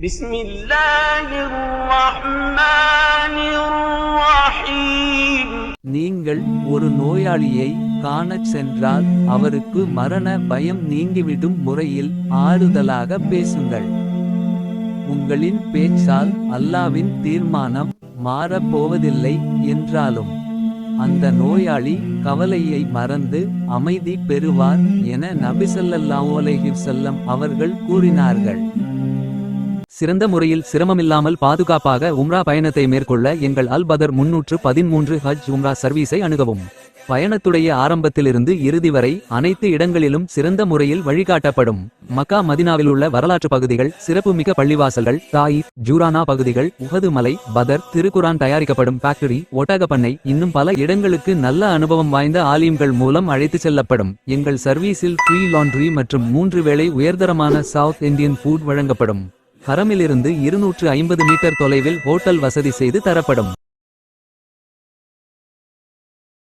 بسم الله الرحمن الرحيم. நீங்கள் ஒரு நோயாளியை காணச் சென்றால் அவருக்கு மரண பயம் நீங்கிவிடும் முறையில் ஆறுதலாக பேசுங்கள். உங்களின் பேச்சால் அல்லாவின் தீர்மானம் மாறப் போவதில்லை என்றாலும் அந்த நோயாளி கவலையை மறந்து அமைதி பெறுவார் என நபி ஸல்லல்லாஹு அலைஹி வஸல்லம் அவர்கள் கூறினார்கள். சிறந்த முறையில் சிரமமில்லாமல் பாதுகாப்பாக உம்ரா பயணத்தை மேற்கொள்ள எங்கள் அல் பதர் 313 ஹஜ் உம்ரா சர்வீஸை அணுகவும். பயணத்துடைய ஆரம்பத்திலிருந்து இறுதி வரை அனைத்து இடங்களிலும் சிறந்த முறையில் வழிகாட்டப்படும். மக்கா மதினாவில் உள்ள வரலாற்று பகுதிகள், சிறப்புமிக்க பள்ளிவாசல்கள், தாயிஃப், ஜூரானா பகுதிகள், உஹது மலை, பதர், திருக்குரான் தயாரிக்கப்படும் ஃபேக்டரி, ஒட்டகப்பண்ணை, இன்னும் பல இடங்களுக்கு நல்ல அனுபவம் வாய்ந்த ஆலிம்கள் மூலம் அழைத்துச் செல்லப்படும். எங்கள் சர்வீஸில் ஃப்ரீ லாண்ட்ரி மற்றும் 3 வேளை உயர்தரமான சவுத் இந்தியன் ஃபுட் வழங்கப்படும். ஹரமிலிருந்து 250 மீட்டர் தொலைவில் ஹோட்டல் வசதி செய்து தரப்படும்.